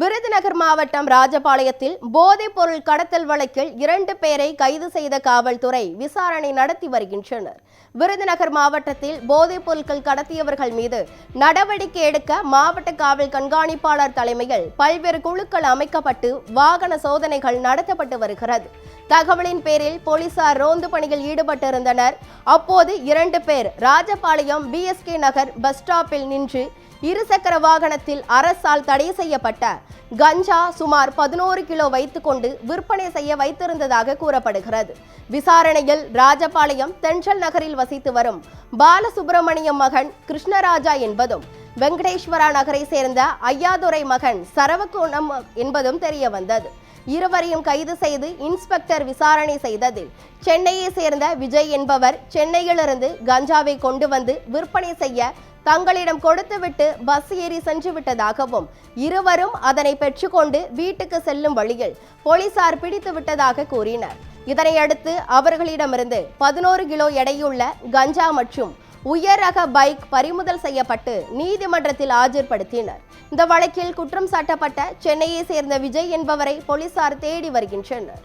விருதுநகர் மாவட்டம் ராஜபாளையத்தில் போதைப் பொருள் கடத்தல் வழக்கில் 2 பேரை கைது செய்த காவல்துறை விசாரணை நடத்தி வருகின்றனர். விருதுநகர் மாவட்டத்தில் போதைப் பொருட்கள் கடத்தியவர்கள் மீது நடவடிக்கை எடுக்க மாவட்ட காவல் கண்காணிப்பாளர் தலைமையில் பல்வேறு குழுக்கள் அமைக்கப்பட்டு வாகன சோதனைகள் நடத்தப்பட்டு வருகிறது. தகவலின் பேரில் போலீசார் ரோந்து பணியில் ஈடுபட்டிருந்தனர். அப்போது 2 பேர் ராஜபாளையம் BSK நகர் பஸ் ஸ்டாப்பில் நின்று இருசக்கர வாகனத்தில் அரசால் தடை செய்யப்பட்ட கஞ்சா சுமார் 11 கிலோ வைத்துக்கொண்டு விற்பனை செய்ய வைத்திருந்ததாக கூறப்படுகிறது. விசாரணையில் ராஜபாளையம் தென்றல் நகரில் வசித்து வரும் பாலசுப்பிரமணியம் மகன் கிருஷ்ணராஜா என்பதும் வெங்கடேஸ்வரா நகரை சேர்ந்த ஐயாதுரை மகன் சரவகுணம் என்பதும் தெரிய வந்தது. இருவரையும் கைது செய்து இன்ஸ்பெக்டர் விசாரணை செய்ததில் சென்னையை சேர்ந்த விஜய் என்பவர் சென்னையிலிருந்து கஞ்சாவை கொண்டு வந்து விற்பனை செய்ய தங்களிடம் கொடுத்துவிட்டு பஸ் ஏறி சென்று விட்டதாகவும் இருவரும் அதனை பெற்றுக்கொண்டு வீட்டுக்கு செல்லும் வழியில் போலீசார் பிடித்து விட்டதாக கூறினர். இதனையடுத்து அவர்களிடமிருந்து 11 கிலோ எடையுள்ள கஞ்சா மற்றும் உயர் ரக பைக் பறிமுதல் செய்யப்பட்டு நீதிமன்றத்தில் ஆஜர்படுத்தினர். இந்த வழக்கில் குற்றம் சாட்டப்பட்ட சென்னையை சேர்ந்த விஜய் என்பவரை போலீசார் தேடி வருகின்றனர்.